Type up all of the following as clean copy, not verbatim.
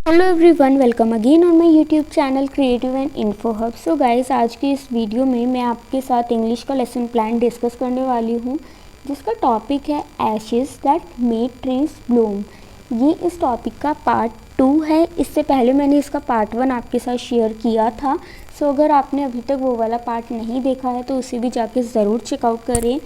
Hello everyone, welcome again on my YouTube channel creative and info hub. So guys, आज की इस video में मैं आपके साथ इंग्लिश का लेसन प्लान डिस्कस करने वाली हूँ, जिसका टॉपिक है ashes that made trees Bloom. ये इस टॉपिक का पार्ट 2 है। इससे पहले मैंने इसका पार्ट 1 आपके साथ शेयर किया था। सो अगर आपने अभी तक वो वाला पार्ट नहीं देखा है तो उसे भी जाके ज़रूर चेकआउट करें,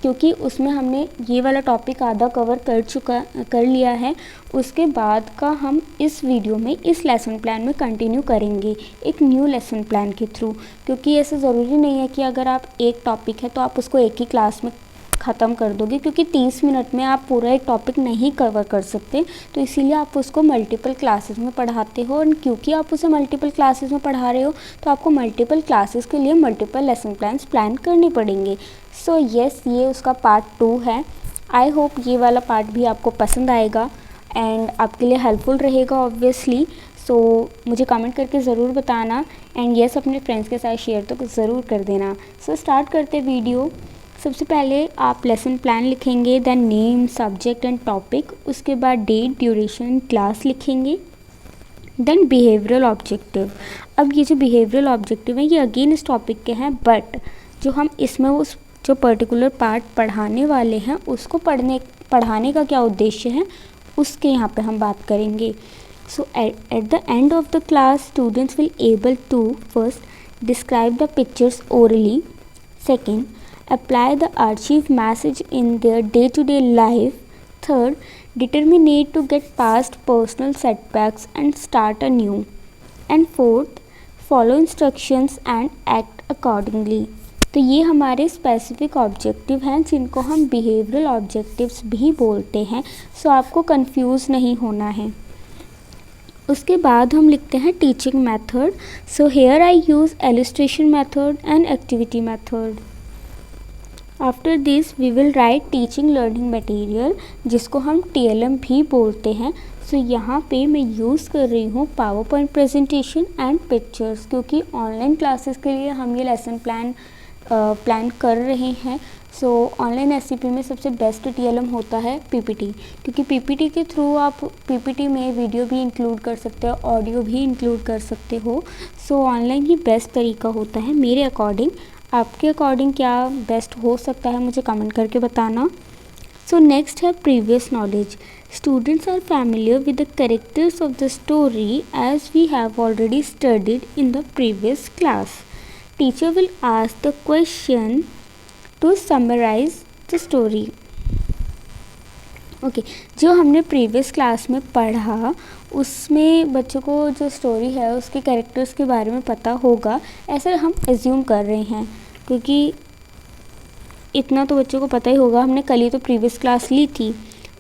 क्योंकि उसमें हमने ये वाला टॉपिक आधा कवर कर लिया है। उसके बाद का हम इस वीडियो में इस लेसन प्लान में कंटिन्यू करेंगे एक न्यू लेसन प्लान के थ्रू, क्योंकि ऐसा ज़रूरी नहीं है कि अगर आप एक टॉपिक है तो आप उसको एक ही क्लास में ख़त्म कर दोगे, क्योंकि 30 मिनट में आप पूरा एक टॉपिक नहीं कवर कर सकते। तो इसीलिए आप उसको मल्टीपल क्लासेस में पढ़ाते हो, और क्योंकि आप उसे मल्टीपल क्लासेस में पढ़ा रहे हो तो आपको मल्टीपल क्लासेस के लिए मल्टीपल लेसन प्लान करने पड़ेंगे। सो येस, ये उसका पार्ट 2 है। आई होप ये वाला पार्ट भी आपको पसंद आएगा एंड आपके लिए हेल्पफुल रहेगा ऑब्वियसली। सो मुझे कमेंट करके ज़रूर बताना, एंड येस, अपने फ्रेंड्स के साथ शेयर तो ज़रूर कर देना। सो स्टार्ट करते वीडियो। सबसे पहले आप लेसन प्लान लिखेंगे, then name, subject and topic, उसके बाद डेट, ड्यूरेशन, क्लास लिखेंगे, देन बिहेवियरल ऑब्जेक्टिव। अब ये जो बिहेवियरल ऑब्जेक्टिव है ये अगेन इस टॉपिक के हैं, बट जो हम इसमें उस जो पर्टिकुलर पार्ट पढ़ाने वाले हैं उसको पढ़ाने का क्या उद्देश्य है उसके यहाँ पे हम बात करेंगे। So at the end of the class students will able to first describe the pictures orally, second apply the achieved message in their day-to-day life, third determinate to get past personal setbacks and start anew, and fourth follow instructions and act accordingly। तो ये हमारे specific objective हैं जिनको हम behavioural objectives भी बोलते हैं। सो आपको कंफ्यूज नहीं होना है। उसके बाद हम लिखते हैं teaching method. So here I use illustration method and activity method. After this we will write teaching learning material, जिसको हम TLM भी बोलते हैं। सो यहाँ पे मैं यूज़ कर रही हूँ power point presentation and pictures, क्योंकि ऑनलाइन क्लासेस के लिए हम ये लेसन प्लान कर रहे हैं। सो ऑनलाइन SCP में सबसे बेस्ट TLM होता है PPT, क्योंकि PPT के थ्रू आप PPT में वीडियो भी इंक्लूड कर सकते हो, ऑडियो भी इंक्लूड कर सकते हो। सो ऑनलाइन ही बेस्ट तरीका होता है मेरे अकॉर्डिंग। आपके अकॉर्डिंग क्या बेस्ट हो सकता है मुझे कमेंट करके बताना। सो नेक्स्ट है previous knowledge. Students are familiar with the characters of the story as we have already studied in the previous class. Teacher will ask the question to summarise the story. Okay, जो हमने previous class में पढ़ा उसमें बच्चों को जो story है उसके कैरेक्टर्स के बारे में पता होगा, ऐसा हम एज्यूम कर रहे हैं, क्योंकि इतना तो बच्चों को पता ही होगा। हमने कल ही तो प्रीवियस क्लास ली थी।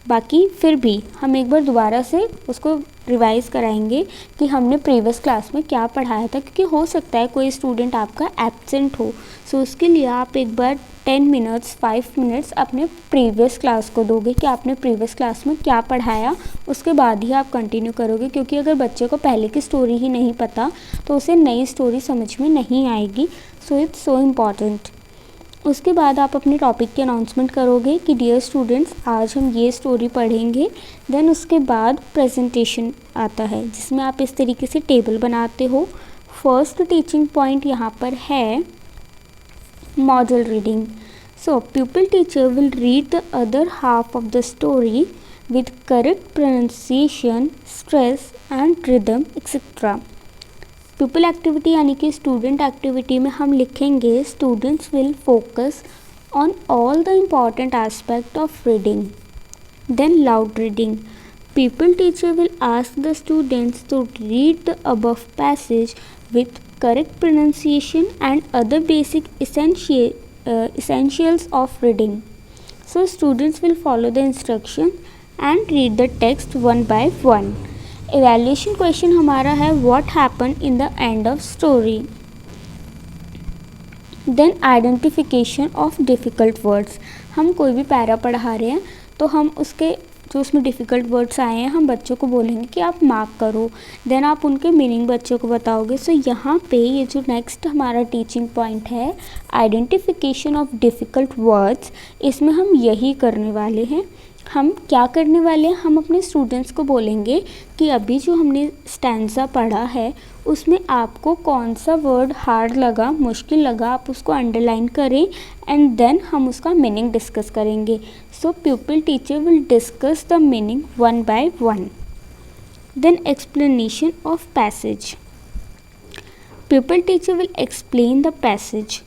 बाकी फिर भी हम एक बार दोबारा से उसको रिवाइज़ कराएंगे कि हमने प्रीवियस क्लास में क्या पढ़ाया था, क्योंकि हो सकता है कोई स्टूडेंट आपका एब्सेंट हो। सो उसके लिए आप एक बार 10 मिनट्स 5 मिनट्स अपने प्रीवियस क्लास को दोगे कि आपने प्रीवियस क्लास में क्या पढ़ाया, उसके बाद ही आप कंटिन्यू करोगे। क्योंकि अगर बच्चे को पहले की स्टोरी ही नहीं पता तो उसे नई स्टोरी समझ में नहीं आएगी। So it's so important. उसके बाद आप अपने टॉपिक की अनाउंसमेंट करोगे कि डियर स्टूडेंट्स, आज हम ये स्टोरी पढ़ेंगे। देन उसके बाद प्रेजेंटेशन आता है, जिसमें आप इस तरीके से टेबल बनाते हो। फर्स्ट टीचिंग पॉइंट यहाँ पर है model reading. So pupil teacher will read the other half of the story with correct pronunciation, stress and rhythm etc. Pupil activity यानी कि स्टूडेंट एक्टिविटी में हम लिखेंगे students will focus on all the important aspect of reading. Then loud reading. Pupil teacher will ask the students to read the above passage with correct pronunciation and other basic essentials of reading. So students will follow the instruction and read the text one by one. Evaluation question हमारा है what happened in the end of story. Then identification of difficult words. हम कोई भी para पढ़ा रहे हैं तो हम उसके जो उसमें डिफ़िकल्ट वर्ड्स आए हैं हम बच्चों को बोलेंगे कि आप मार्क करो। देन आप उनके मीनिंग बच्चों को बताओगे। सो यहाँ पे ये जो नेक्स्ट हमारा टीचिंग पॉइंट है आइडेंटिफिकेशन ऑफ डिफ़िकल्ट वर्ड्स, इसमें हम यही करने वाले हैं। हम क्या करने वाले हैं, हम अपने स्टूडेंट्स को बोलेंगे कि अभी जो हमने स्टैंजा पढ़ा है उसमें आपको कौन सा वर्ड हार्ड लगा, मुश्किल लगा, आप उसको अंडरलाइन करें एंड देन हम उसका मीनिंग डिस्कस करेंगे. So pupil teacher will discuss the meaning one by one. Then explanation of passage. Pupil teacher will explain the passage.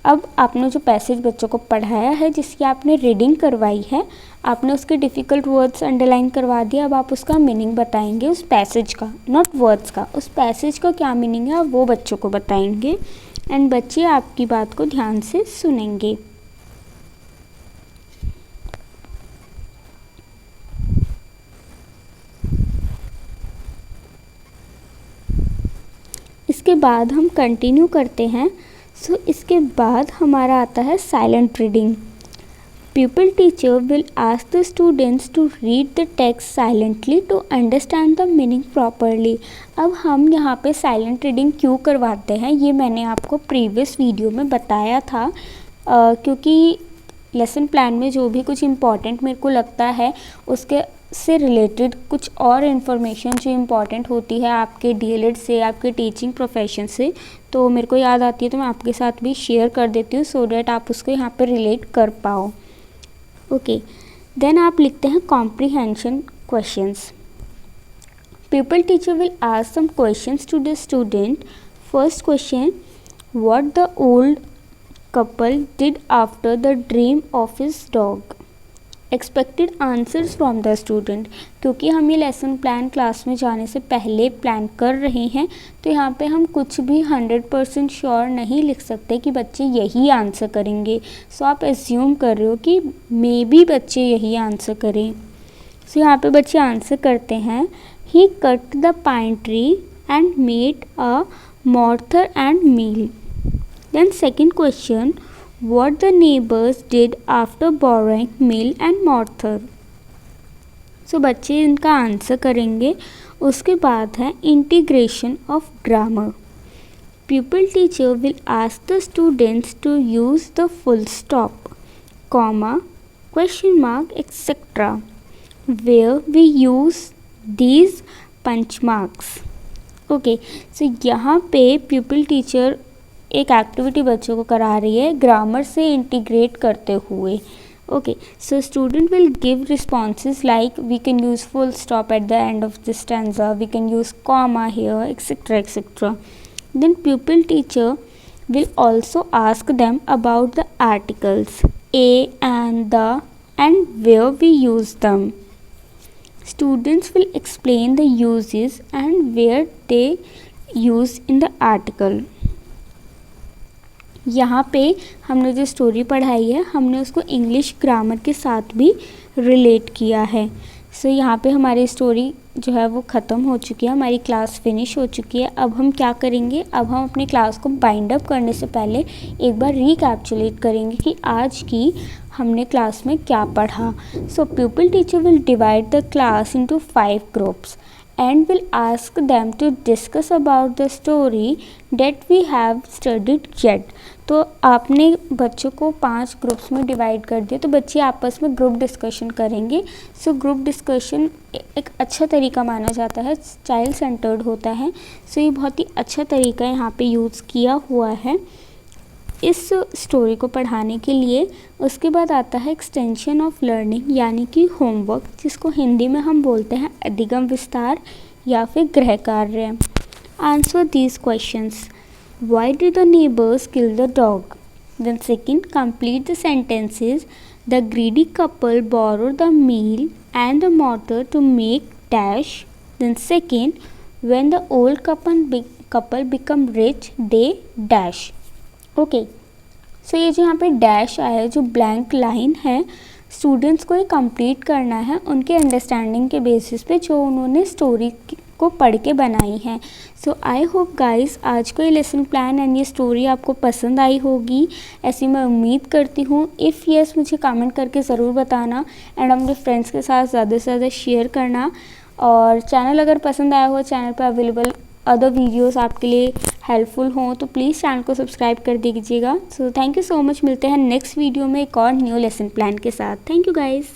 अब आपने जो पैसेज बच्चों को पढ़ाया है, जिसकी आपने रीडिंग करवाई है, आपने उसके डिफ़िकल्ट वर्ड्स अंडरलाइन करवा दिया. अब आप उसका मीनिंग बताएंगे उस पैसेज का, नॉट वर्ड्स का. उस पैसेज का क्या मीनिंग है आप वो बच्चों को बताएंगे एंड बच्चे आपकी बात को ध्यान से सुनेंगे. इसके बाद हम कंटिन्यू करते हैं. इसके बाद हमारा आता है silent reading. Pupil teacher will ask the students to read the text silently to understand the meaning properly. अब हम यहाँ पे साइलेंट रीडिंग क्यों करवाते हैं ये मैंने आपको प्रीवियस वीडियो में बताया था, क्योंकि लेसन प्लान में जो भी कुछ इम्पॉर्टेंट मेरे को लगता है उसके से रिलेटेड कुछ और इन्फॉर्मेशन जो इम्पॉर्टेंट होती है आपके डीएलएड से, आपके टीचिंग प्रोफेशन से, तो मेरे को याद आती है तो मैं आपके साथ भी शेयर कर देती हूँ सो डैट आप उसको यहाँ पे रिलेट कर पाओ. ओके, देन आप लिखते हैं comprehension questions. Pupil teacher will ask some questions to the student. First question, what the old couple did after the dream of his dog. Expected answers from the student. क्योंकि हम ये lesson plan class में जाने से पहले plan कर रहे हैं तो यहाँ पे हम कुछ भी 100% श्योर नहीं लिख सकते कि बच्चे यही आंसर करेंगे. सो आप एज्यूम कर रहे हो कि मे बी बच्चे यही आंसर करें. सो यहाँ पे बच्चे आंसर करते हैं, he cut the pine tree and made a mortar and mill. Then second question, what the neighbors did after borrowing mill and mortar. सो बच्चे इनका आंसर करेंगे. उसके बाद है integration of grammar. pupil teacher will ask the students to use the full stop, comma, question mark, etc. where we use these punch marks. Okay, so यहाँ पे pupil teacher एक एक्टिविटी बच्चों को करा रही है ग्रामर से इंटीग्रेट करते हुए. Okay, so student will give responses like we can use full stop at the end of this stanza, we can use comma here, etcetera etcetera. Then pupil teacher will also ask them about the articles a and the and where we use them. Students will explain the uses and where they use in the article. यहाँ पे हमने जो story पढ़ाई है हमने उसको English grammar के साथ भी रिलेट किया है. सो यहाँ पे हमारी स्टोरी जो है वो ख़त्म हो चुकी है, हमारी क्लास फिनिश हो चुकी है. अब हम क्या करेंगे, अब हम अपनी क्लास को बाइंड अप करने से पहले एक बार रिकैप्चुलेट करेंगे कि आज की हमने क्लास में क्या पढ़ा. So pupil teacher will divide the class into 5 groups and will ask them to discuss about the story that we have studied yet. तो आपने बच्चों को 5 ग्रुप्स में डिवाइड कर दिया तो बच्चे आपस में ग्रुप डिस्कशन करेंगे. सो ग्रुप डिस्कशन एक अच्छा तरीका माना जाता है, चाइल्ड सेंटर्ड होता है. सो ये बहुत ही अच्छा तरीका यहाँ पे यूज़ किया हुआ है इस स्टोरी को पढ़ाने के लिए. उसके बाद आता है एक्सटेंशन ऑफ लर्निंग यानी कि होमवर्क, जिसको हिंदी में हम बोलते हैं अधिगम विस्तार या फिर गृह कार्य. Answer these questions. Why did the neighbours kill the dog. Then second, complete the sentences. The greedy couple borrowed the mill and the mortar to make dash. Then second, when the old couple become rich they dash. Okay, so ये जो यहाँ पे dash आया है, जो blank line है, students को ये कंप्लीट करना है उनके अंडरस्टैंडिंग के बेसिस पे जो उन्होंने स्टोरी को पढ़ के बनाई है. सो आई होप गाइस आज का ये लेसन प्लान एंड ये स्टोरी आपको पसंद आई होगी, ऐसी मैं उम्मीद करती हूँ. इफ़ यस मुझे कमेंट करके ज़रूर बताना एंड अपने फ्रेंड्स के साथ ज़्यादा से ज़्यादा शेयर करना. और चैनल अगर पसंद आया हो, चैनल पर अवेलेबल अदर वीडियोस आपके लिए हेल्पफुल हों तो प्लीज़ चैनल को सब्सक्राइब कर दीजिएगा. So thank you so much. मिलते हैं नेक्स्ट वीडियो में एक और न्यू लेसन प्लान के साथ. Thank you guys.